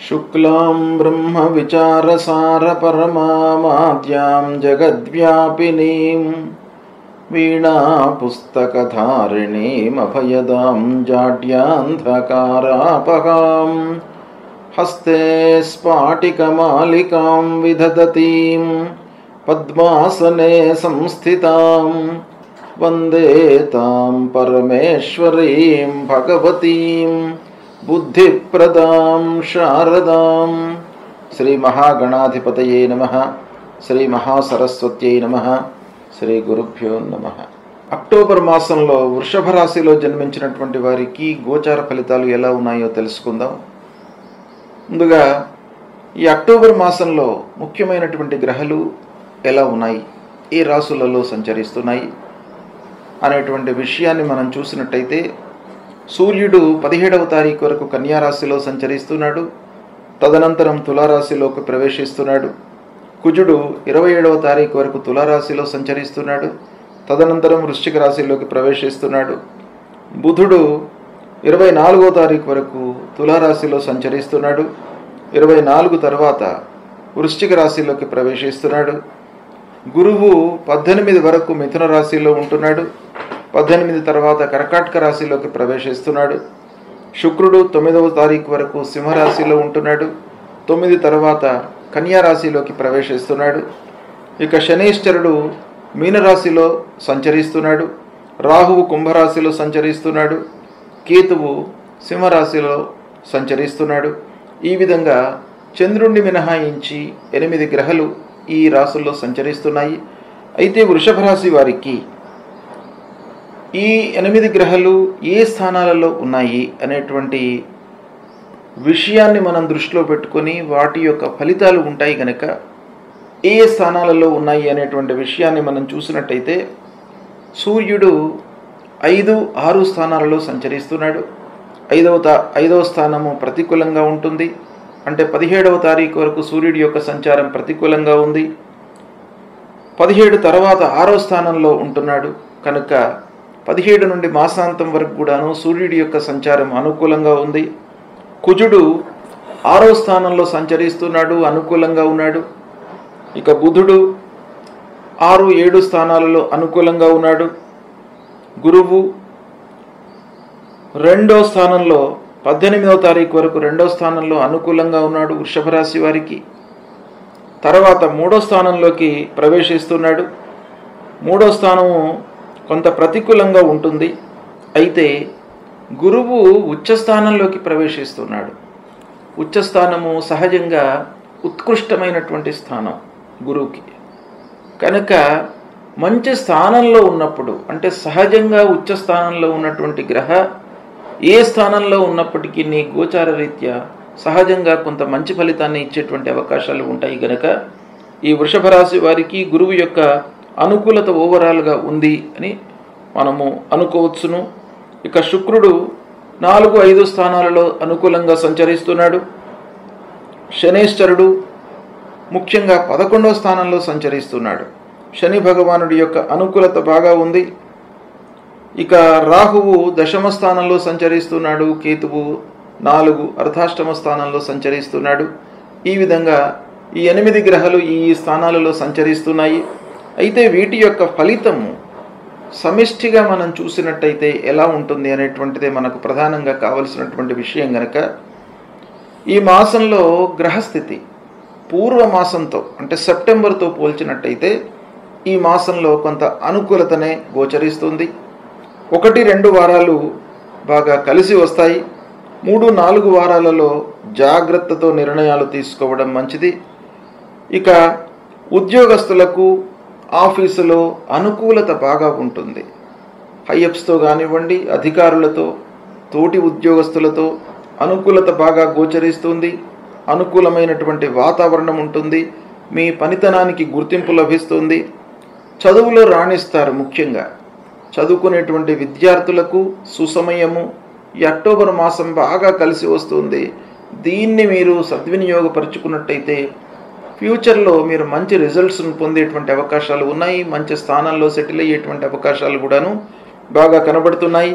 शुक्लां ब्रह्मविचारसारपरमामाद्यां जगद्व्यापिनीं वीणापुस्तकधारिणीमभयदां जाड्यान्धकारापहां हस्ते स्फाटिकमालिकां विदधतीं पद्मासने संस्थितां वन्दे तां परमेश्वरीं भगवतीं बुद्धिप्रदां शारदां। श्री महागणाधिपतये नमः। శ్రీ మహాసరస్వత్యై నమః. శ్రీ గురుభ్యో నమః. అక్టోబర్ మాసంలో వృషభ రాశిలో జన్మించినటువంటి వారికి గోచార ఫలితాలు ఎలా ఉన్నాయో తెలుసుకుందాం. ముందుగా ఈ అక్టోబర్ మాసంలో ముఖ్యమైనటువంటి గ్రహాలు ఎలా ఉన్నాయి, ఏ రాశులలో సంచరిస్తున్నాయి అనేటువంటి విషయాన్ని మనం చూసినట్టయితే, సూర్యుడు 17వ తారీఖు వరకు కన్యారాశిలో సంచరిస్తున్నాడు. తదనంతరం తులారాశిలోకి ప్రవేశిస్తున్నాడు. కుజుడు 27వ తారీఖు వరకు తులారాశిలో సంచరిస్తున్నాడు. తదనంతరం వృశ్చిక రాశిలోకి ప్రవేశిస్తున్నాడు. బుధుడు 24వ తారీఖు వరకు తులారాశిలో సంచరిస్తున్నాడు. 24 తర్వాత వృశ్చిక రాశిలోకి ప్రవేశిస్తున్నాడు. గురువు 18 వరకు మిథున రాశిలో ఉంటున్నాడు. 18 తర్వాత కర్కాటక రాశిలోకి ప్రవేశిస్తున్నాడు. శుక్రుడు 9వ తారీఖు వరకు సింహరాశిలో ఉంటున్నాడు. 9 తర్వాత కన్యా రాశిలోకి ప్రవేశిస్తున్నాడు. ఇక శనీశ్వరుడు మీనరాశిలో సంచరిస్తున్నాడు. రాహువు కుంభరాశిలో సంచరిస్తున్నాడు. కేతువు సింహరాశిలో సంచరిస్తున్నాడు. ఈ విధంగా చంద్రుణ్ణి మినహాయించి 8 గ్రహాలు ఈ రాశుల్లో సంచరిస్తున్నాయి. అయితే వృషభ రాశి వారికి ఈ 8 గ్రహాలు ఏ స్థానాలలో ఉన్నాయి అనేటువంటి విషయాన్ని మనం దృష్టిలో పెట్టుకొని వాటి యొక్క ఫలితాలు ఉంటాయి కనుక ఏ స్థానాలలో ఉన్నాయి అనేటువంటి విషయాన్ని మనం చూసినట్టయితే, సూర్యుడు 5, 6 స్థానాలలో సంచరిస్తున్నాడు. 5వ స్థానము ప్రతికూలంగా ఉంటుంది. అంటే 17వ తారీఖు వరకు సూర్యుడి యొక్క సంచారం ప్రతికూలంగా ఉంది. 17 తర్వాత 6వ స్థానంలో ఉంటున్నాడు కనుక 17 నుండి మాసాంతం వరకు కూడాను సూర్యుడి యొక్క సంచారం అనుకూలంగా ఉంది. కుజుడు 6వ స్థానంలో సంచరిస్తున్నాడు, అనుకూలంగా ఉన్నాడు. ఇక బుధుడు 6, 7 స్థానాలలో అనుకూలంగా ఉన్నాడు. గురువు 2వ స్థానంలో 18వ తారీఖు వరకు 2వ స్థానంలో అనుకూలంగా ఉన్నాడు వృషభ రాశి వారికి. తర్వాత 3వ స్థానంలోకి ప్రవేశిస్తున్నాడు. 3వ స్థానము కొంత ప్రతికూలంగా ఉంటుంది. అయితే గురువు ఉచ్చస్థానంలోకి ప్రవేశిస్తున్నాడు. ఉచ్చస్థానము సహజంగా ఉత్కృష్టమైనటువంటి స్థానం గురువుకి కనుక మంచి స్థానంలో ఉన్నప్పుడు, అంటే సహజంగా ఉచ్చస్థానంలో ఉన్నటువంటి గ్రహ ఏ స్థానంలో ఉన్నప్పటికీ నీ గోచార రీత్యా సహజంగా కొంత మంచి ఫలితాన్ని ఇచ్చేటువంటి అవకాశాలు ఉంటాయి కనుక ఈ వృషభ రాశి వారికి గురువు యొక్క అనుకూలత ఓవరాల్గా ఉంది అని మనము అనుకోవచ్చును. ఇక శుక్రుడు 4, 5 స్థానాలలో అనుకూలంగా సంచరిస్తున్నాడు. శనీశ్వరుడు ముఖ్యంగా 11వ స్థానంలో సంచరిస్తున్నాడు. శని భగవానుడి యొక్క అనుకూలత బాగా ఉంది. ఇక రాహువు 10వ స్థానంలో సంచరిస్తున్నాడు. కేతువు 4 అర్ధాష్టమ స్థానంలో సంచరిస్తున్నాడు. ఈ విధంగా ఈ 8 గ్రహాలు ఈ స్థానాలలో సంచరిస్తున్నాయి. అయితే వీటి యొక్క ఫలితము సమిష్టిగా మనం చూసినట్టయితే ఎలా ఉంటుంది అనేటువంటిదే మనకు ప్రధానంగా కావలసినటువంటి విషయం గనక, ఈ మాసంలో గ్రహస్థితి పూర్వమాసంతో అంటే సెప్టెంబర్తో పోల్చినట్టయితే ఈ మాసంలో కొంత అనుకూలతనే గోచరిస్తుంది. 1, 2 వారాలు బాగా కలిసి వస్తాయి. 3, 4 వారాలలో జాగ్రత్తతో నిర్ణయాలు తీసుకోవడం మంచిది. ఇక ఉద్యోగస్తులకు ఆఫీసులో అనుకూలత బాగా ఉంటుంది. హైయప్స్తో కానివ్వండి, అధికారులతో, తోటి ఉద్యోగస్తులతో అనుకూలత బాగా గోచరిస్తుంది. అనుకూలమైనటువంటి వాతావరణం ఉంటుంది. మీ పనితనానికి గుర్తింపు లభిస్తుంది. చదువులో రాణిస్తారు. ముఖ్యంగా చదువుకునేటువంటి విద్యార్థులకు సుసమయము. ఈ అక్టోబర్ మాసం బాగా కలిసి వస్తుంది. దీన్ని మీరు సద్వినియోగపరుచుకున్నట్టయితే ఫ్యూచర్లో మీరు మంచి రిజల్ట్స్ను పొందేటువంటి అవకాశాలు ఉన్నాయి. మంచి స్థానాల్లో సెటిల్ అయ్యేటువంటి అవకాశాలు కూడాను బాగా కనబడుతున్నాయి.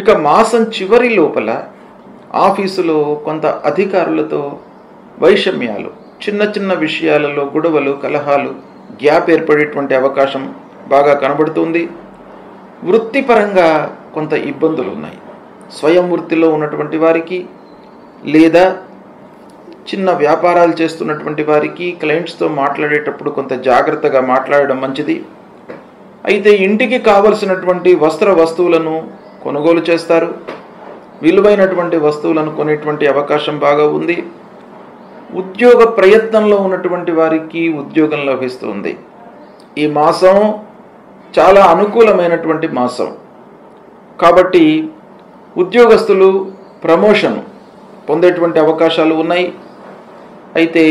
ఇక మాసం చివరి లోపల ఆఫీసులో కొంత అధికారులతో వైషమ్యాలు, చిన్న చిన్న విషయాలలో గొడవలు, కలహాలు, గ్యాప్ ఏర్పడేటువంటి అవకాశం బాగా కనబడుతుంది. వృత్తిపరంగా కొంత ఇబ్బందులు ఉన్నాయి. స్వయం వృత్తిలో ఉన్నటువంటి వారికి లేదా చిన్న వ్యాపారాలు చేస్తున్నటువంటి వారికి క్లయింట్స్తో మాట్లాడేటప్పుడు కొంత జాగ్రత్తగా మాట్లాడడం మంచిది. అయితే ఇంటికి కావలసినటువంటి వస్తువులను కొనుగోలు చేస్తారు. విలువైనటువంటి వస్తువులను కొనేటువంటి అవకాశం బాగా ఉంది. ఉద్యోగ ప్రయత్నంలో ఉన్నటువంటి వారికి ఉద్యోగం లభిస్తుంది. ఈ మాసం చాలా అనుకూలమైనటువంటి మాసం కాబట్టి ఉద్యోగస్తులు ప్రమోషన్ పొందేటువంటి అవకాశాలు ఉన్నాయి. అయితే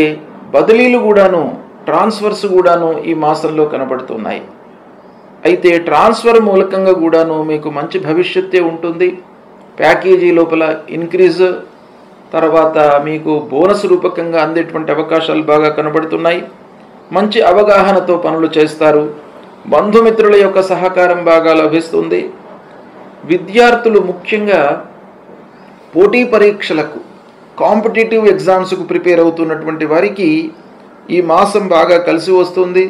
బదిలీలు కూడాను, ట్రాన్స్ఫర్స్ కూడాను ఈ మాసంలో కనబడుతున్నాయి. అయితే ట్రాన్స్ఫర్ మూలకంగా కూడాను మీకు మంచి భవిష్యత్తే ఉంటుంది. ప్యాకేజీ లోపల ఇంక్రీజ్, తర్వాత మీకు బోనస్ రూపకంగా అందేటువంటి అవకాశాలు బాగా కనబడుతున్నాయి. మంచి అవగాహనతో పనులు చేస్తారు. బంధుమిత్రుల యొక్క సహకారం బాగా లభిస్తుంది. విద్యార్థులు ముఖ్యంగా పోటీ పరీక్షలకు, కాంపిటేటివ్ ఎగ్జామ్స్కు ప్రిపేర్ అవుతున్నటువంటి వారికి ఈ మాసం బాగా కలిసి వస్తుంది.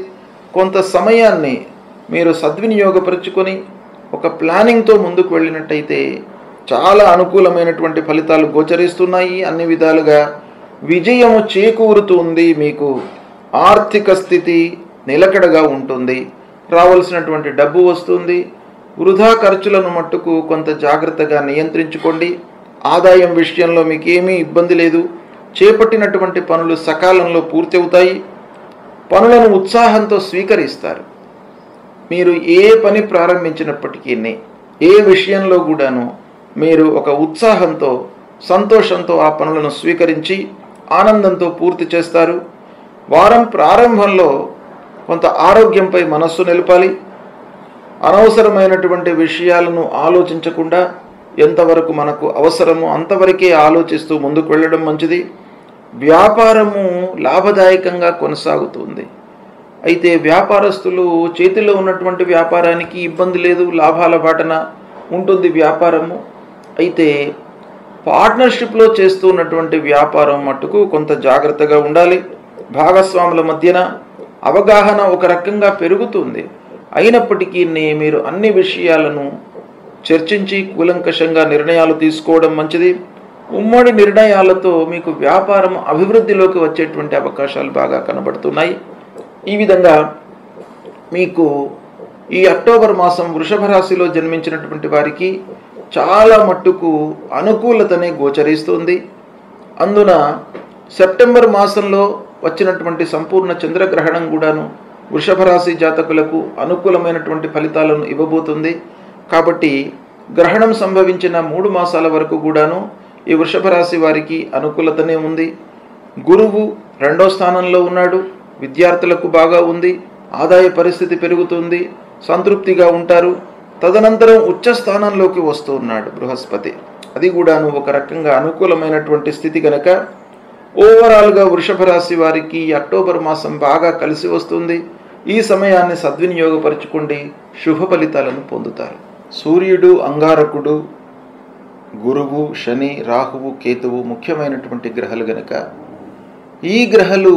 కొంత సమయాన్ని మీరు సద్వినియోగపరుచుకొని ఒక ప్లానింగ్తో ముందుకు వెళ్ళినట్టయితే చాలా అనుకూలమైనటువంటి ఫలితాలు గోచరిస్తున్నాయి. అన్ని విధాలుగా విజయము చేకూరుతుంది. మీకు ఆర్థిక స్థితి నిలకడగా ఉంటుంది. రావాల్సినటువంటి డబ్బు వస్తుంది. వృధా ఖర్చులను మట్టుకు కొంత జాగ్రత్తగా నియంత్రించుకోండి. ఆదాయం విషయంలో మీకేమీ ఇబ్బంది లేదు. చేపట్టినటువంటి పనులు సకాలంలో పూర్తి అవుతాయి. పనులను ఉత్సాహంతో స్వీకరిస్తారు. మీరు ఏ పని ప్రారంభించినప్పటికీ, ఏ విషయంలో కూడాను మీరు ఒక ఉత్సాహంతో, సంతోషంతో ఆ పనులను స్వీకరించి ఆనందంతో పూర్తి చేస్తారు. వారం ప్రారంభంలో కొంత ఆరోగ్యంపై మనస్సు నిలపాలి. అనవసరమైనటువంటి విషయాలను ఆలోచించకుండా ఎంతవరకు మనకు అవసరమో అంతవరకే ఆలోచిస్తూ ముందుకు వెళ్ళడం మంచిది. వ్యాపారము లాభదాయకంగా కొనసాగుతుంది. అయితే వ్యాపారస్తులు చేతిలో ఉన్నటువంటి వ్యాపారానికి ఇబ్బంది లేదు, లాభాల బాటన ఉంటుంది వ్యాపారము. అయితే పార్ట్నర్షిప్లో చేస్తున్నటువంటి వ్యాపారం మట్టుకు కొంత జాగ్రత్తగా ఉండాలి. భాగస్వాముల మధ్యన అవగాహన ఒక రకంగా పెరుగుతుంది. అయినప్పటికీ మీరు అన్ని విషయాలను చర్చించి కూలంకషంగా నిర్ణయాలు తీసుకోవడం మంచిది. ఉమ్మడి నిర్ణయాలతో మీకు వ్యాపారం అభివృద్ధిలోకి వచ్చేటువంటి అవకాశాలు బాగా కనబడుతున్నాయి. ఈ విధంగా మీకు ఈ అక్టోబర్ మాసం వృషభ రాశిలో జన్మించినటువంటి వారికి చాలా మట్టుకు అనుకూలతనే గోచరిస్తుంది. అందున సెప్టెంబర్ మాసంలో వచ్చినటువంటి సంపూర్ణ చంద్రగ్రహణం కూడాను వృషభ రాశి జాతకులకు అనుకూలమైనటువంటి ఫలితాలను ఇవ్వబోతుంది. కాబట్టి గ్రహణం సంభవించిన 3 మాసాల వరకు కూడాను ఈ వృషభ రాశి వారికి అనుకూలతనే ఉంది. గురువు 2వ స్థానంలో ఉన్నాడు. విద్యార్థులకు బాగా ఉంది. ఆదాయ పరిస్థితి పెరుగుతుంది. సంతృప్తిగా ఉంటారు. తదనంతరం ఉచ్చ స్థానంలోకి వస్తూ ఉన్నాడు బృహస్పతి. అది కూడాను ఒక రకంగా అనుకూలమైనటువంటి స్థితి కనుక ఓవరాల్గా వృషభ రాశి వారికి అక్టోబర్ మాసం బాగా కలిసి వస్తుంది. ఈ సమయాన్ని సద్వినియోగపరచుకోండి. శుభ ఫలితాలను పొందుతారు. సూర్యుడు, అంగారకుడు, గురువు, శని, రాహువు, కేతువు ముఖ్యమైనటువంటి గ్రహాలు గనక ఈ గ్రహాలు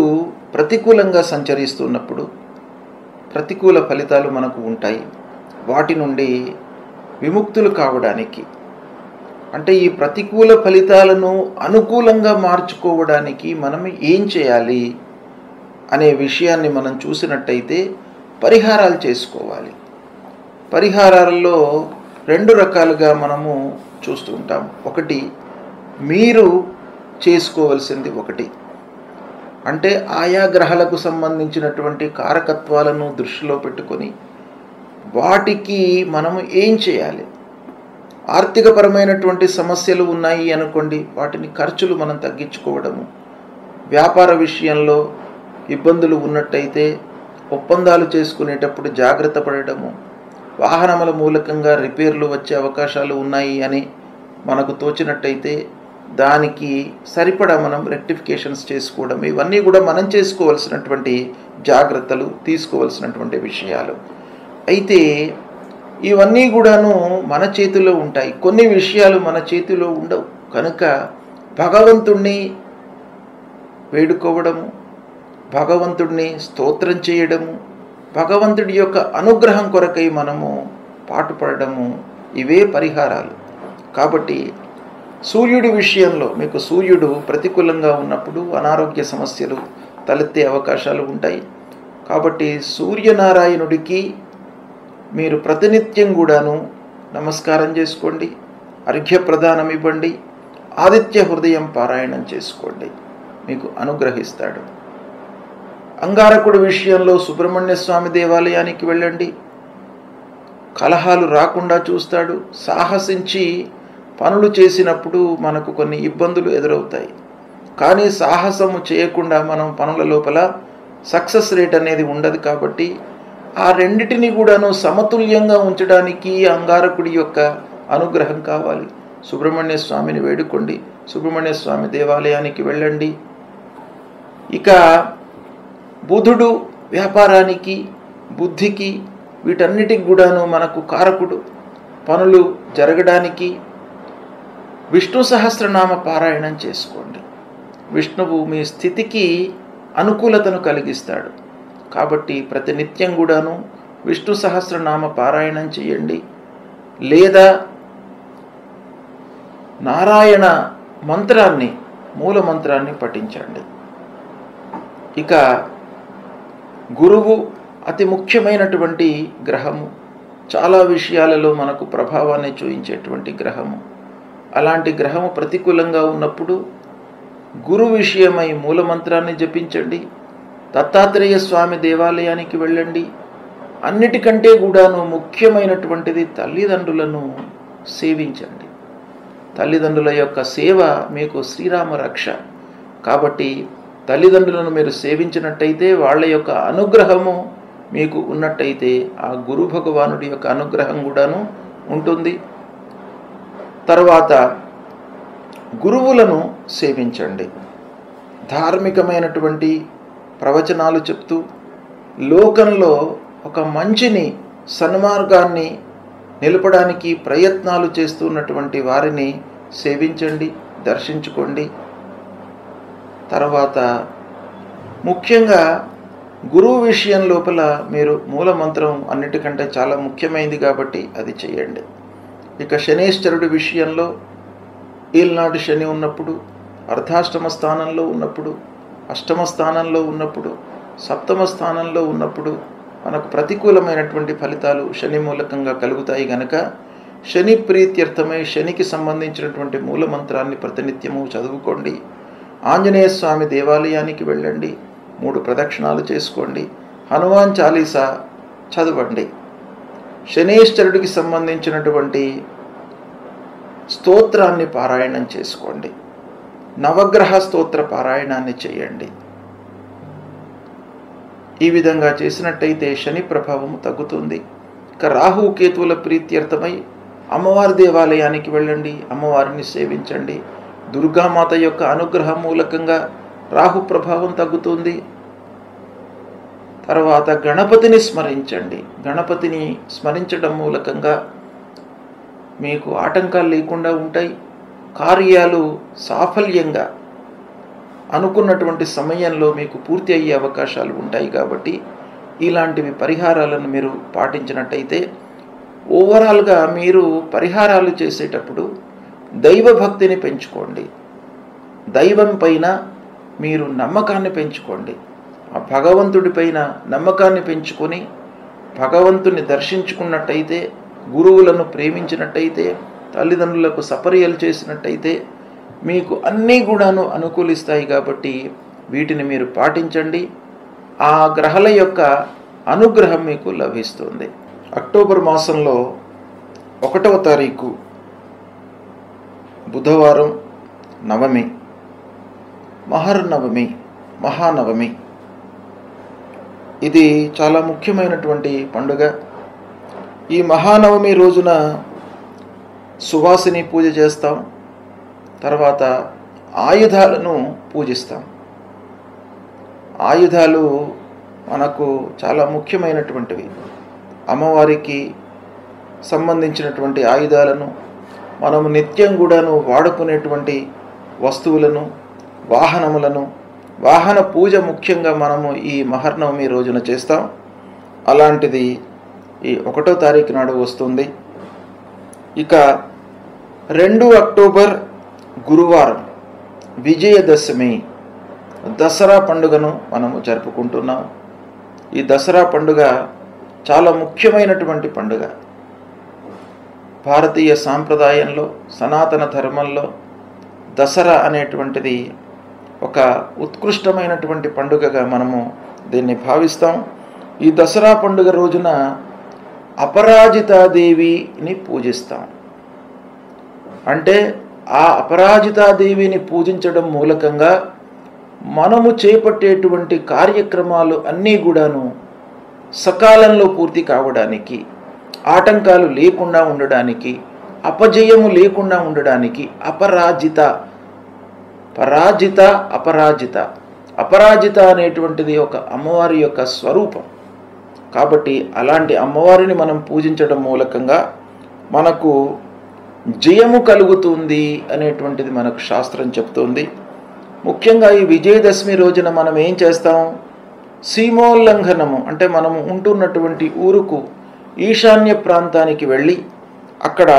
ప్రతికూలంగా సంచరిస్తున్నప్పుడు ప్రతికూల ఫలితాలు మనకు ఉంటాయి. వాటి నుండి విముక్తులు కావడానికి, అంటే ఈ ప్రతికూల ఫలితాలను అనుకూలంగా మార్చుకోవడానికి మనం ఏం చేయాలి అనే విషయాన్ని మనం చూసినట్టయితే పరిహారాలు చేసుకోవాలి. పరిహారాల్లో 2 రకాలుగా మనము చూస్తూ ఉంటాం. ఒకటి, మీరు చేసుకోవలసింది ఒకటి, అంటే ఆయా గ్రహాలకు సంబంధించినటువంటి కారకత్వాలను దృష్టిలో పెట్టుకొని వాటికి మనము ఏం చేయాలి. ఆర్థికపరమైనటువంటి సమస్యలు ఉన్నాయి అనుకోండి, వాటిని ఖర్చులు మనం తగ్గించుకోవడము. వ్యాపార విషయంలో ఇబ్బందులు ఉన్నట్టయితే ఒప్పందాలు చేసుకునేటప్పుడు జాగ్రత్త పడటము. వాహనముల మూలకంగా రిపేర్లు వచ్చే అవకాశాలు ఉన్నాయి అని మనకు తోచినట్టయితే దానికి సరిపడా మనం రెక్టిఫికేషన్స్ చేసుకోవడం, ఇవన్నీ కూడా మనం చేసుకోవాల్సినటువంటి జాగ్రత్తలు, తీసుకోవాల్సినటువంటి విషయాలు. అయితే ఇవన్నీ కూడాను మన చేతిలో ఉంటాయి. కొన్ని విషయాలు మన చేతిలో ఉండవు. కనుక భగవంతుణ్ణి వేడుకోవడము, భగవంతుడిని స్తోత్రం చేయడము, భగవంతుడి యొక్క అనుగ్రహం కొరకై మనము పాటుపడము, ఇవే పరిహారాలు. కాబట్టి సూర్యుడి విషయంలో మీకు సూర్యుడు ప్రతికూలంగా ఉన్నప్పుడు అనారోగ్య సమస్యలు తలెత్తే అవకాశాలు ఉంటాయి. కాబట్టి సూర్యనారాయణుడికి మీరు ప్రతినిత్యం కూడాను నమస్కారం చేసుకోండి, అర్ఘ్యప్రదానం ఇవ్వండి, ఆదిత్య హృదయం పారాయణం చేసుకోండి, మీకు అనుగ్రహిస్తాడు. అంగారకుడి విషయంలో సుబ్రహ్మణ్య స్వామి దేవాలయానికి వెళ్ళండి, కలహాలు రాకుండా చూస్తాడు. సాహసించి పనులు చేసినప్పుడు మనకు కొన్ని ఇబ్బందులు ఎదురవుతాయి, కానీ సాహసము చేయకుండా మనం పనుల లోపల సక్సెస్ రేట్ అనేది ఉండదు. కాబట్టి ఆ రెండిటిని కూడాను సమతుల్యంగా ఉంచడానికి అంగారకుడి యొక్క అనుగ్రహం కావాలి. సుబ్రహ్మణ్య స్వామిని వేడుకోండి, సుబ్రహ్మణ్య స్వామి దేవాలయానికి వెళ్ళండి. ఇక బుధుడు వ్యాపారానికి, బుద్ధికి, వీటన్నిటికి కూడాను మనకు కారకుడు. పనులు జరగడానికి విష్ణు సహస్రనామ పారాయణం చేసుకోండి. విష్ణువు మీ స్థితికి అనుకూలతను కలిగిస్తాడు. కాబట్టి ప్రతినిత్యం కూడాను విష్ణు సహస్రనామ పారాయణం చేయండి, లేదా నారాయణ మంత్రాన్ని, మూల మంత్రాన్ని పఠించండి. ఇక గురువు అతి ముఖ్యమైనటువంటి గ్రహము, చాలా విషయాలలో మనకు ప్రభావాన్ని చూపించేటువంటి గ్రహము. అలాంటి గ్రహము ప్రతికూలంగా ఉన్నప్పుడు గురు విషయమై మూలమంత్రాన్ని జపించండి, దత్తాత్రేయ స్వామి దేవాలయానికి వెళ్ళండి. అన్నిటికంటే కూడాను ముఖ్యమైనటువంటిది తల్లిదండ్రులను సేవించండి. తల్లిదండ్రుల యొక్క సేవ మీకు శ్రీరామ రక్ష. కాబట్టి తల్లిదండ్రులను మీరు సేవించినట్టయితే, వాళ్ళ యొక్క అనుగ్రహము మీకు ఉన్నట్టయితే, ఆ గురు భగవానుడి యొక్క అనుగ్రహం కూడాను ఉంటుంది. తర్వాత గురువులను సేవించండి. ధార్మికమైనటువంటి ప్రవచనాలు చెప్తూ లోకంలో ఒక మంచిని, సన్మార్గాన్ని నిలపడానికి ప్రయత్నాలు చేస్తున్నటువంటి వారిని సేవించండి, దర్శించుకోండి. తర్వాత ముఖ్యంగా గురువు విషయం లోపల మీరు మూలమంత్రం అన్నిటికంటే చాలా ముఖ్యమైనది కాబట్టి అది చేయండి. ఇక శనేశ్వరుడి విషయంలో ఏల్నాడు శని ఉన్నప్పుడు, అర్ధాష్టమ స్థానంలో ఉన్నప్పుడు, అష్టమ స్థానంలో ఉన్నప్పుడు, సప్తమ స్థానంలో ఉన్నప్పుడు మనకు ప్రతికూలమైనటువంటి ఫలితాలు శని మూలకంగా కలుగుతాయి. గనక శని ప్రీత్యర్థమై శనికి సంబంధించినటువంటి మూలమంత్రాన్ని ప్రతినిత్యము చదువుకోండి. ఆంజనేయ స్వామి దేవాలయానికి వెళ్ళండి, 3 ప్రదక్షిణాలు చేసుకోండి, హనుమాన్ చాలీసా చదవండి. శనేశ్వరుడికి సంబంధించినటువంటి స్తోత్రాన్ని పారాయణం చేసుకోండి, నవగ్రహ స్తోత్ర పారాయణాన్ని చేయండి. ఈ విధంగా చేసినట్టయితే శని ప్రభావము తగ్గుతుంది. ఇక రాహు కేతువుల ప్రీత్యర్థమై అమ్మవారి దేవాలయానికి వెళ్ళండి, అమ్మవారిని సేవించండి. దుర్గామాత యొక్క అనుగ్రహం మూలకంగా రాహు ప్రభావం తగ్గుతుంది. తర్వాత గణపతిని స్మరించండి. గణపతిని స్మరించడం మూలకంగా మీకు ఆటంకాలు లేకుండా ఉంటాయి. కార్యాలు సాఫల్యంగా అనుకున్నటువంటి సమయంలో మీకు పూర్తి అయ్యే అవకాశాలు ఉంటాయి. కాబట్టి ఇలాంటివి పరిహారాలను మీరు పాటించినట్టయితే, ఓవరాల్గా మీరు పరిహారాలు చేసేటప్పుడు దైవభక్తిని పెంచుకోండి, దైవం పైన మీరు నమ్మకాన్ని పెంచుకోండి. ఆ భగవంతుడి పైన నమ్మకాన్ని పెంచుకొని భగవంతుని దర్శించుకున్నట్టయితే, గురువులను ప్రేమించినట్టయితే, తల్లిదండ్రులకు సపర్యలు చేసినట్టయితే మీకు అన్నీ కూడాను అనుకూలిస్తాయి. కాబట్టి వీటిని మీరు పాటించండి. ఆ గ్రహాల యొక్క అనుగ్రహం మీకు లభిస్తుంది. అక్టోబర్ మాసంలో 1వ తారీఖు బుధవారం నవమి, మహర్నవమి, మహానవమి. ఇది చాలా ముఖ్యమైనటువంటి పండుగ. ఈ మహానవమి రోజున సువాసిని పూజ చేస్తాం, తర్వాత ఆయుధాలను పూజిస్తాం. ఆయుధాలు మనకు చాలా ముఖ్యమైనటువంటివి. అమ్మవారికి సంబంధించినటువంటి ఆయుధాలను మనము నిత్యం కూడాను వాడుకునేటువంటి వస్తువులను, వాహనములను, వాహన పూజ ముఖ్యంగా మనము ఈ మహర్నవమి రోజున చేస్తాం. అలాంటిది ఈ 1వ తారీఖు నాడు వస్తుంది. ఇక 2 అక్టోబర్ గురువారం విజయదశమి, దసరా పండుగను మనము జరుపుకుంటున్నాం. ఈ దసరా పండుగ చాలా ముఖ్యమైనటువంటి పండుగ. భారతీయ సాంప్రదాయంలో, సనాతన ధర్మంలో దసరా అనేటువంటిది ఒక ఉత్కృష్టమైనటువంటి పండుగగా మనము దీన్ని భావిస్తాం. ఈ దసరా పండుగ రోజున అపరాజితాదేవిని పూజిస్తాం. అంటే ఆ అపరాజితాదేవిని పూజించడం మూలకంగా మనము చేపట్టేటువంటి కార్యక్రమాలు అన్నీ కూడాను సకాలంలో పూర్తి కావడానికి, ఆటంకాలు లేకుండా ఉండడానికి, అపజయము లేకుండా ఉండడానికి అపరాజిత అనేటువంటిది ఒక అమ్మవారి యొక్క స్వరూపం. కాబట్టి అలాంటి అమ్మవారిని మనం పూజించడం మూలకంగా మనకు జయము కలుగుతుంది అనేటువంటిది మనకు శాస్త్రం చెప్తుంది. ముఖ్యంగా ఈ విజయదశమి రోజున మనం ఏం చేస్తాం? సీమోల్లంఘనము అంటే మనము ఉంటున్నటువంటి ఊరుకు ఈశాన్య ప్రాంతానికి వెళ్ళి అక్కడ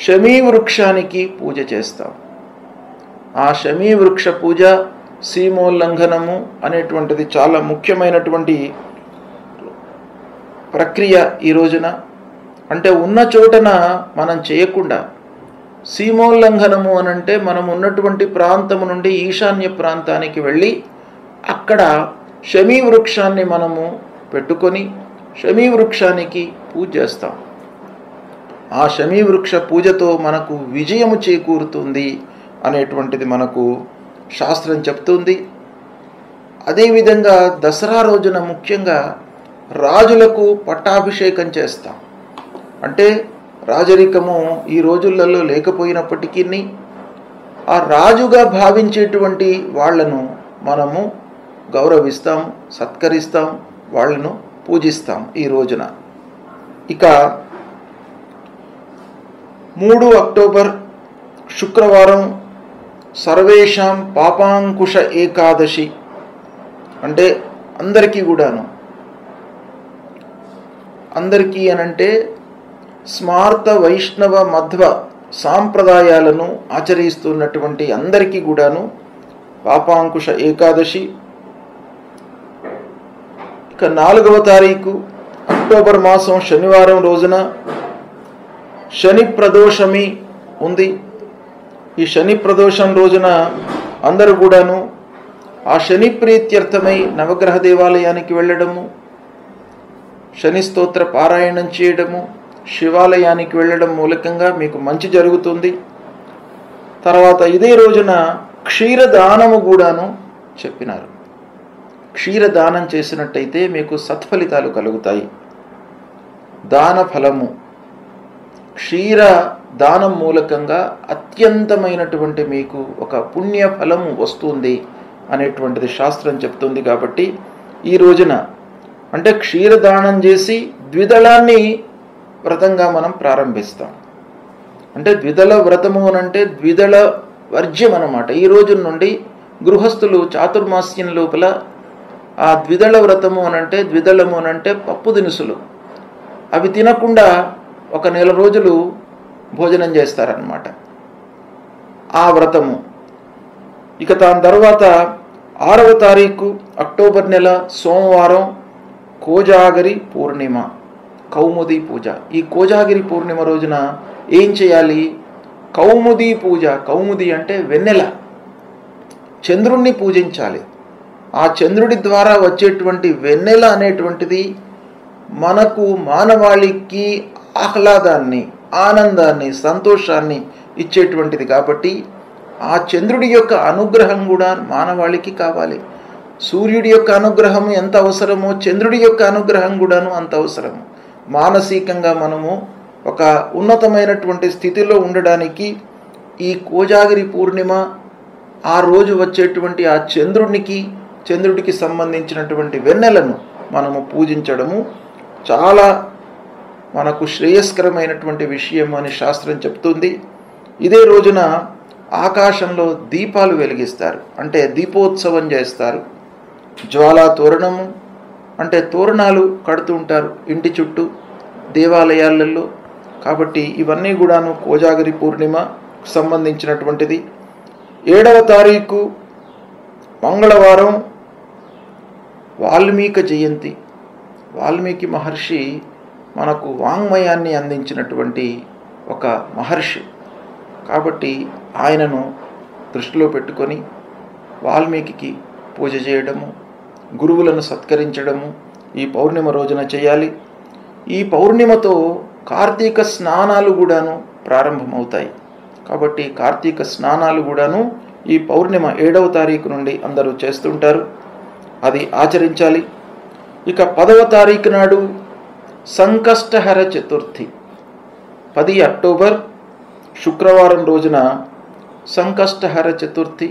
శమీ వృక్షానికి పూజ చేస్తాం. ఆ శమీ వృక్ష పూజ, సీమోల్లంఘనము అనేటువంటిది చాలా ముఖ్యమైనటువంటి ప్రక్రియ ఈ రోజున. అంటే ఉన్న చోటన మనం చేయకుండా, సీమోల్లంఘనము అనంటే మనం ఉన్నటువంటి ప్రాంతము నుండి ఈశాన్య ప్రాంతానికి వెళ్ళి అక్కడ శమీ వృక్షాన్ని మనము పెట్టుకొని శమీ వృక్షానికి పూజ చేస్తాం. ఆ శమీ వృక్ష పూజతో మనకు విజయము చేకూరుతుంది అనేటువంటిది మనకు శాస్త్రం చెప్తుంది. అదేవిధంగా దసరా రోజున ముఖ్యంగా రాజులకు పట్టాభిషేకం చేస్తాం. అంటే రాజరికము ఈ రోజులలో లేకపోయినప్పటికీ ఆ రాజుగా భావించేటువంటి వాళ్లను మనము గౌరవిస్తాం, సత్కరిస్తాం, వాళ్లను పూజిస్తాం ఈ రోజున. ఇక 3 అక్టోబర్ శుక్రవారం సర్వేషాం పాపాంకుశ ఏకాదశి. అంటే అందరికీ అనంటే స్మార్త వైష్ణవ మధ్వ సాంప్రదాయాలను ఆచరిస్తున్నటువంటి అందరికీ కూడాను పాపాంకుశ ఏకాదశి. ఇక 4వ తారీఖు అక్టోబర్ మాసం శనివారం రోజున శని ప్రదోషమి ఉంది. ఈ శని ప్రదోషం రోజున అందరూ కూడాను ఆ శని ప్రీత్యర్థమై నవగ్రహ దేవాలయానికి వెళ్ళడము, శని స్తోత్ర పారాయణం చేయడము, శివాలయానికి వెళ్ళడం మూలకంగా మీకు మంచి జరుగుతుంది. తర్వాత ఇదే రోజున క్షీరదానము కూడాను చెప్పినారు. క్షీరదానం చేసినట్టయితే మీకు సత్ఫలితాలు కలుగుతాయి. దాన ఫలము, క్షీర దానం మూలకంగా అత్యంతమైనటువంటి మీకు ఒక పుణ్య ఫలము వస్తుంది అనేటువంటిది శాస్త్రం చెప్తుంది. కాబట్టి ఈ రోజున అంటే క్షీరదానం చేసి ద్విదళాన్ని వ్రతంగా మనం ప్రారంభిస్తాం. అంటే ద్విదళ వ్రతము అనంటే ద్విదళ వర్జ్యం అన్నమాట. ఈ రోజు నుండి గృహస్థులు చాతుర్మాస్యం లోపల ఆ ద్విదళ వ్రతము అనంటే, ద్విదళము అనంటే పప్పు దినుసులు, అవి తినకుండా 1 నెల రోజులు భోజనం చేస్తారన్నమాట ఆ వ్రతము. ఇక దాని తర్వాత 6వ తారీఖు అక్టోబర్ నెల సోమవారం కోజాగరి పూర్ణిమ, కౌముది పూజ. ఈ కోజాగిరి పూర్ణిమ రోజున ఏం చేయాలి? కౌముది పూజ. కౌముది అంటే వెన్నెల, చంద్రుణ్ణి పూజించాలి. ఆ చంద్రుడి ద్వారా వచ్చేటువంటి వెన్నెల అనేటువంటిది మనకు మానవాళికి ఆహ్లాదాన్ని, ఆనందాన్ని, సంతోషాన్ని ఇచ్చేటువంటిది. కాబట్టి ఆ చంద్రుడి యొక్క అనుగ్రహం కూడా మానవాళికి కావాలి. సూర్యుడి యొక్క అనుగ్రహం ఎంత అవసరమో చంద్రుడి యొక్క అనుగ్రహం కూడాను అంత అవసరము. మానసికంగా మనము ఒక ఉన్నతమైనటువంటి స్థితిలో ఉండడానికి ఈ కోజాగిరి పూర్ణిమ ఆ రోజు వచ్చేటువంటి ఆ చంద్రుడికి సంబంధించినటువంటి వెన్నెలను మనము పూజించడము చాలా మనకు శ్రేయస్కరమైనటువంటి విషయం అని శాస్త్రం చెప్తుంది. ఇదే రోజున ఆకాశంలో దీపాలు వెలిగిస్తారు, అంటే దీపోత్సవం చేస్తారు. జ్వాలా తోరణము అంటే తోరణాలు కడుతూ ఉంటారు ఇంటి చుట్టూ దేవాలయాలలో. కాబట్టి ఇవన్నీ కూడాను కోజాగరి పూర్ణిమ సంబంధించినటువంటిది. 7వ తారీఖు మంగళవారం వాల్మీకి జయంతి. వాల్మీకి మహర్షి మనకు వాంగ్మయాన్ని అందించినటువంటి ఒక మహర్షి. కాబట్టి ఆయనను దృష్టిలో పెట్టుకొని వాల్మీకి పూజ చేయడము, గురువులను సత్కరించడము ఈ పౌర్ణిమ రోజున చేయాలి. ఈ పౌర్ణిమతో కార్తీక స్నానాలు కూడాను ప్రారంభమవుతాయి. కాబట్టి కార్తీక స్నానాలు కూడాను ఈ పౌర్ణిమ 7వ తారీఖు నుండి అందరూ చేస్తుంటారు, అది ఆచరించాలి. ఇక 10వ తారీఖు నాడు సంకష్టహర చతుర్థి. 10 అక్టోబర్ శుక్రవారం రోజున సంకష్టహర చతుర్థి.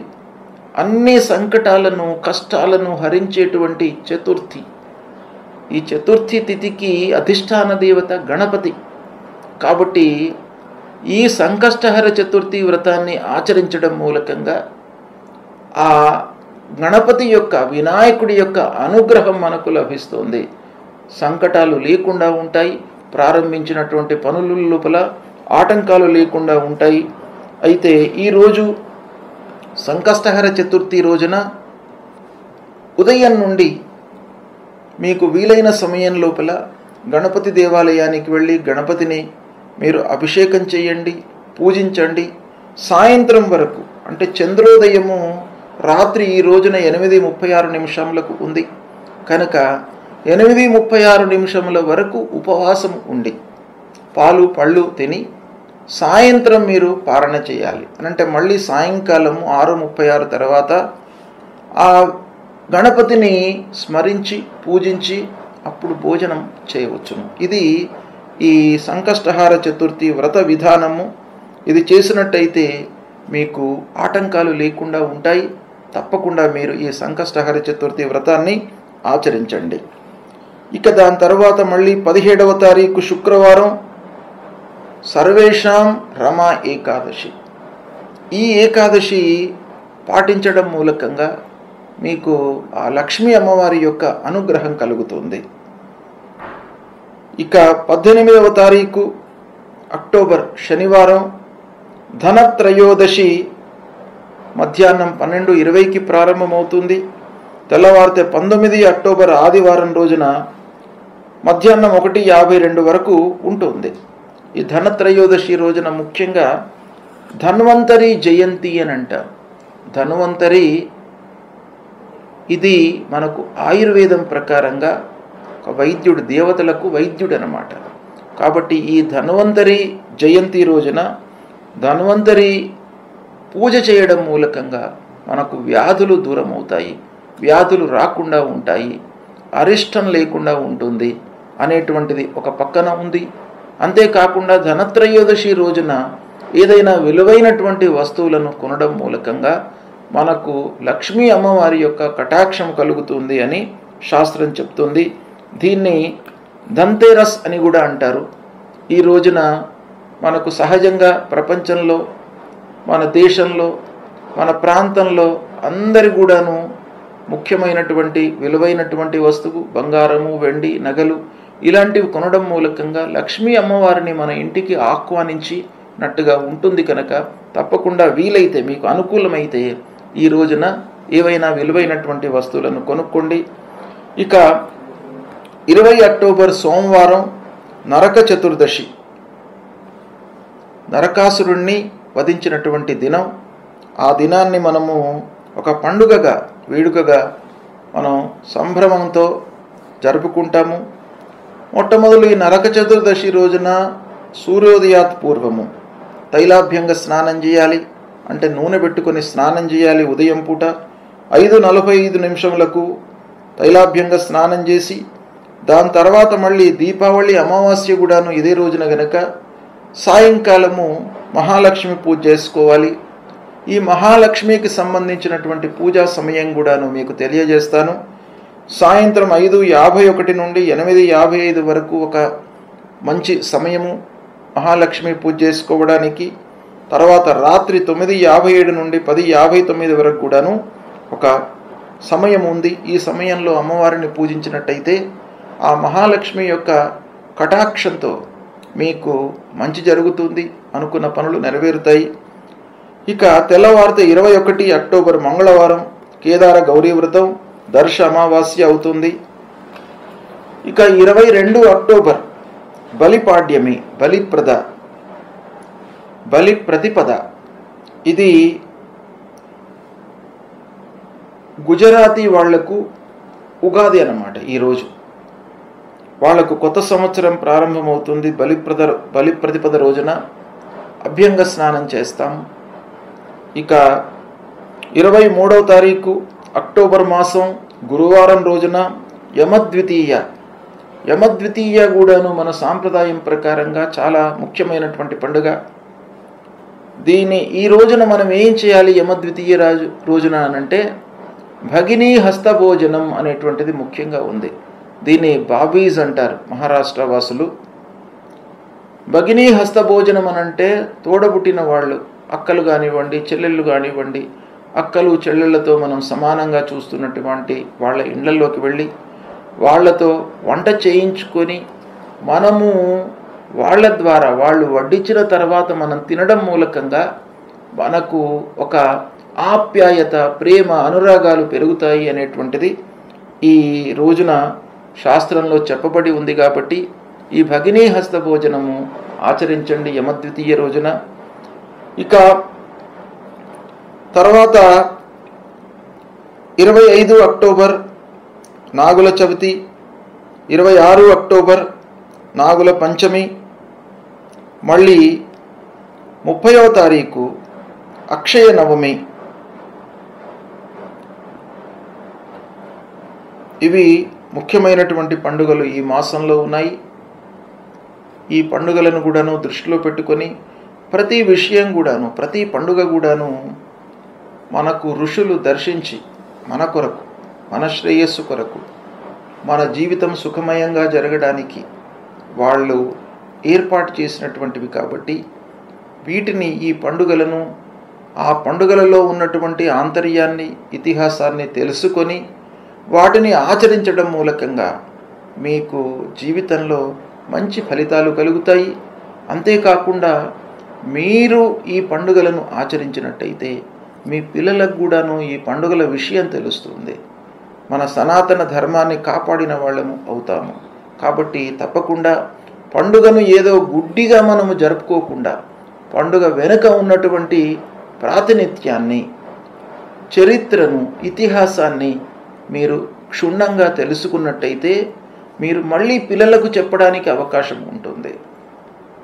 అన్ని సంకటాలను కష్టాలను హరించేటువంటి చతుర్థి. ఈ చతుర్థి తిథికి అధిష్టాన దేవత గణపతి. కాబట్టి ఈ సంకష్టహర చతుర్థి వ్రతాన్ని ఆచరించడం మూలకంగా ఆ గణపతి యొక్క వినాయకుడి యొక్క అనుగ్రహం మనకు లభిస్తుంది. సంకటాలు లేకుండా ఉంటాయి, ప్రారంభించినటువంటి పనుల లోపల ఆటంకాలు లేకుండా ఉంటాయి. అయితే ఈరోజు సంకష్టహర చతుర్థి రోజున ఉదయం నుండి మీకు వీలైన సమయం లోపల గణపతి దేవాలయానికి వెళ్ళి గణపతిని మీరు అభిషేకం చేయండి, పూజించండి. సాయంత్రం వరకు అంటే చంద్రోదయము రాత్రి ఈ రోజున 8:36 ఉంది కనుక 8:36 వరకు ఉపవాసం ఉండి పాలు పళ్ళు తిని సాయంత్రం మీరు పారణ చేయాలి. అంటే మళ్ళీ సాయంకాలము 6:36 తర్వాత ఆ గణపతిని స్మరించి పూజించి అప్పుడు భోజనం చేయవచ్చును. ఇది ఈ సంకష్టహార చతుర్థి వ్రత విధానము. ఇది చేసినట్టయితే మీకు ఆటంకాలు లేకుండా ఉంటాయి. తప్పకుండా మీరు ఈ సంకష్టహార చతుర్థి వ్రతాన్ని ఆచరించండి. ఇక దాని తర్వాత మళ్ళీ 17వ తారీఖు శుక్రవారం సర్వేషాం రమా ఏకాదశి. ఈ ఏకాదశి పాటించడం మూలకంగా మీకు ఆ లక్ష్మీ అమ్మవారి యొక్క అనుగ్రహం కలుగుతుంది. ఇక 18వ తారీఖు అక్టోబర్ శనివారం ధనత్రయోదశి మధ్యాహ్నం 12:20కి ప్రారంభమవుతుంది. తెల్లవారితే 19 అక్టోబర్ ఆదివారం రోజున మధ్యాహ్నం 1:52 వరకు ఉంటుంది. ఈ ధనత్రయోదశి రోజున ముఖ్యంగా ధన్వంతరి జయంతి అని అంటారు. ధన్వంతరి ఇది మనకు ఆయుర్వేదం ప్రకారంగా ఒక వైద్యుడు, దేవతలకు వైద్యుడు అన్నమాట. కాబట్టి ఈ ధన్వంతరి జయంతి రోజున ధన్వంతరి పూజ చేయడం మూలకంగా మనకు వ్యాధులు దూరం అవుతాయి, వ్యాధులు రాకుండా ఉంటాయి, అరిష్టం లేకుండా ఉంటుంది అనేటువంటిది ఒక పక్కన ఉంది. అంతేకాకుండా ధనత్రయోదశి రోజున ఏదైనా విలువైనటువంటి వస్తువులను కొనడం మూలకంగా మనకు లక్ష్మీ అమ్మవారి యొక్క కటాక్షం కలుగుతుంది అని శాస్త్రం చెప్తుంది. దీన్ని ధన్తేరస్ అని కూడా అంటారు. ఈ రోజున మనకు సహజంగా ప్రపంచంలో, మన దేశంలో, మన ప్రాంతంలో అందరి కూడాను ముఖ్యమైనటువంటి విలువైనటువంటి వస్తువు బంగారము, వెండి, నగలు ఇలాంటివి కొనడం మూలకంగా లక్ష్మీ అమ్మవారిని మన ఇంటికి ఆహ్వానించినట్టుగా ఉంటుంది. కనుక తప్పకుండా వీలైతే మీకు అనుకూలమైతే ఈ రోజున ఏవైనా విలువైనటువంటి వస్తువులను కొనుక్కోండి. ఇక 20 అక్టోబర్ సోమవారం నరక చతుర్దశి, నరకాసురుణ్ణి వధించినటువంటి దినం. ఆ దినాన్ని మనము ఒక పండుగగా, వేడుకగా మనం సంభ్రమంతో జరుపుకుంటాము. మొట్టమొదలు ఈ నరక చతుర్దశి రోజున సూర్యోదయాత్ పూర్వము తైలాభ్యంగ స్నానం చేయాలి. అంటే నూనె పెట్టుకొని స్నానం చేయాలి. ఉదయం పూట 5:45 తైలాభ్యంగ స్నానం చేసి దాని తర్వాత మళ్ళీ దీపావళి అమావాస్య కూడాను ఇదే రోజున గనక సాయంకాలము మహాలక్ష్మి పూజ చేసుకోవాలి. ఈ మహాలక్ష్మికి సంబంధించినటువంటి పూజా సమయం కూడాను మీకు తెలియజేస్తాను. సాయంత్రం 5:51 నుండి 8:55 వరకు ఒక మంచి సమయము మహాలక్ష్మి పూజ చేసుకోవడానికి. తర్వాత రాత్రి 9:57 నుండి 10:59 వరకు కూడాను ఒక సమయం ఉంది. ఈ సమయంలో అమ్మవారిని పూజించినట్టయితే ఆ మహాలక్ష్మి యొక్క కటాక్షంతో మీకు మంచి జరుగుతుంది, అనుకున్న పనులు నెరవేరుతాయి. ఇక తెల్లవారితే 21 అక్టోబర్ మంగళవారం కేదార గౌరీ వ్రతం, దర్శ అమావాస్య అవుతుంది. ఇక 22 అక్టోబర్ బలిపాడ్యమి, బలి ప్రతిపద. ఇది గుజరాతీ వాళ్లకు ఉగాది అన్నమాట. ఈరోజు వాళ్లకు కొత్త సంవత్సరం ప్రారంభమవుతుంది. బలి ప్రతిపద రోజున అభ్యంగ స్నానం చేస్తాము. ఇక 23వ తారీఖు అక్టోబర్ మాసం గురువారం రోజున యమద్వితీయ కూడాను మన సాంప్రదాయం ప్రకారంగా చాలా ముఖ్యమైనటువంటి పండుగ. ఈ రోజున మనం ఏం చేయాలి? యమద్వితీయ రోజున అనంటే భగినీ హస్తభోజనం అనేటువంటిది ముఖ్యంగా ఉంది. దీన్ని బాబీస్ అంటారు మహారాష్ట్ర వాసులు. భగినీ హస్తభోజనం అనంటే తోడబుట్టిన వాళ్ళు, అక్కలు కానివ్వండి, చెల్లెళ్ళు కానివ్వండి, అక్కలు చెల్లెళ్ళతో మనం సమానంగా చూస్తున్నటువంటి వాళ్ళ ఇళ్లలోకి వెళ్ళి వాళ్లతో వంట చేయించుకొని మనము వాళ్ళ ద్వారా వాళ్ళు వడ్డించిన తర్వాత మనం తినడం మూలకంగా మనకు ఒక ఆప్యాయత, ప్రేమ, అనురాగాలు పెరుగుతాయి అనేటువంటిది ఈ రోజున శాస్త్రంలో చెప్పబడి ఉంది. కాబట్టి ఈ భగినీ హస్త భోజనము ఆచరించండి యమద్వితీయ రోజున. ఇక తర్వాత 25 అక్టోబర్ నాగుల చవితి, 26 అక్టోబర్ నాగుల పంచమి, మళ్ళీ 30వ తారీఖు అక్షయ నవమి. ఇవి ముఖ్యమైనటువంటి పండుగలు ఈ మాసంలో ఉన్నాయి. ఈ పండుగలను కూడాను దృష్టిలో పెట్టుకొని ప్రతి విషయం కూడాను, ప్రతి పండుగ కూడాను మనకు ఋషులు దర్శించి మన కొరకు, మన శ్రేయస్సు కొరకు, మన జీవితం సుఖమయంగా జరగడానికి వాళ్ళు ఏర్పాటు చేసినటువంటివి. కాబట్టి వీటిని, ఈ పండుగలను, ఆ పండుగలలో ఉన్నటువంటి ఆంతర్యాన్ని, ఇతిహాసాన్ని తెలుసుకొని వాటిని ఆచరించడం మూలకంగా మీకు జీవితంలో మంచి ఫలితాలు కలుగుతాయి. అంతేకాకుండా మీరు ఈ పండుగలను ఆచరించినట్టయితే మీ పిల్లలకు కూడాను ఈ పండుగల విషయం తెలుస్తుంది. మన సనాతన ధర్మాన్ని కాపాడిన వాళ్ళము అవుతాము. కాబట్టి తప్పకుండా పండుగను ఏదో గుడ్డిగా మనము జరుపుకోకుండా పండుగ వెనుక ఉన్నటువంటి ప్రాతినిధ్యాన్ని, చరిత్రను, ఇతిహాసాన్ని మీరు క్షుణ్ణంగా తెలుసుకున్నట్టయితే మీరు మళ్ళీ పిల్లలకు చెప్పడానికి అవకాశం ఉంటుంది.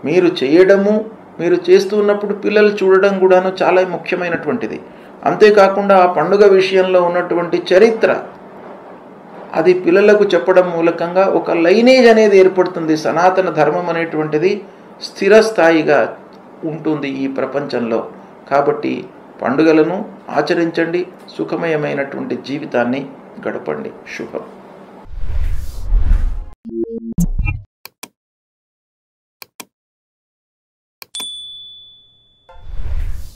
మీరు చేయడము, మీరు చేస్తున్నప్పుడు పిల్లలు చూడడం కూడాను చాలా ముఖ్యమైనటువంటిది. అంతేకాకుండా ఆ పండుగ విషయంలో ఉన్నటువంటి చరిత్ర అది పిల్లలకు చెప్పడం మూలకంగా ఒక లైనేజ్ అనేది ఏర్పడుతుంది. సనాతన ధర్మం అనేటువంటిది స్థిరస్థాయిగా ఉంటుంది ఈ ప్రపంచంలో. కాబట్టి పండుగలను ఆచరించండి, సుఖమయమైనటువంటి జీవితాన్ని గడపండి. శుభం.